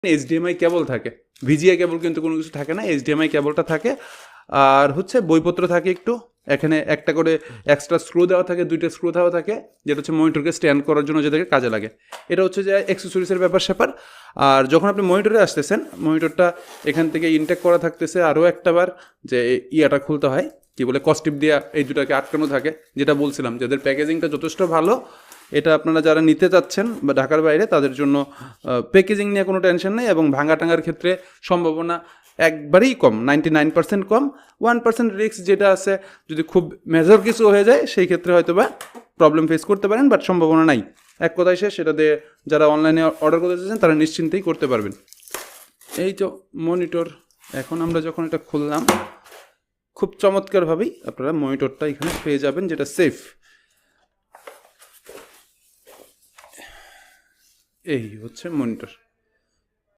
HDMI কেবল থাকে, VGA কেবল কিন্তু কোনো কিছু থাকে না, এইচডিএমআই কেবলটা থাকে। আর হচ্ছে বইপত্র থাকে একটু, এখানে একটা করে এক্সট্রা স্ক্রু দেওয়া থাকে, 2টা স্ক্রু দেওয়া থাকে, যেটা হচ্ছে মনিটরকে স্ট্যান্ড করার জন্য যেটাকে কাজে লাগে। এটা হচ্ছে যে অ্যাক্সেসরিজের ব্যাপার স্যাপার। আর যখন আপনি মনিটরে আসতেছেন, মনিটরটা এখান থেকে ইনটেক করা থাকতেছে আরও একটা বার, যে ইয়াটা খুলতে হয়, কী বলে, কস্টিপ দিয়া এই দুটাকে আটকানো থাকে। যেটা বলছিলাম, যাদের প্যাকেজিংটা যথেষ্ট ভালো, এটা আপনারা যারা নিতে চাচ্ছেন বা ঢাকার বাইরে, তাদের জন্য প্যাকেজিং নিয়ে কোনো টেনশন নেই, এবং ভাঙা টাঙার ক্ষেত্রে সম্ভাবনা একবারেই কম, 99% কম। 1% রিস্ক যেটা আছে, যদি খুব মেজর কিছু হয়ে যায় সেই ক্ষেত্রে হয়তো বা প্রবলেম ফেস করতে পারেন, বাট সম্ভাবনা নাই। এক কথায় শেষ, সেটা দিয়ে যারা অনলাইনে অর্ডার করতে চাচ্ছেন তারা নিশ্চিন্তেই করতে পারবেন। এই তো মনিটর। এখন আমরা যখন এটা খুললাম, খুব চমৎকারভাবেই আপনারা মনিটরটা এখানে পেয়ে যাবেন, যেটা সেফ। এই হচ্ছে মনিটর।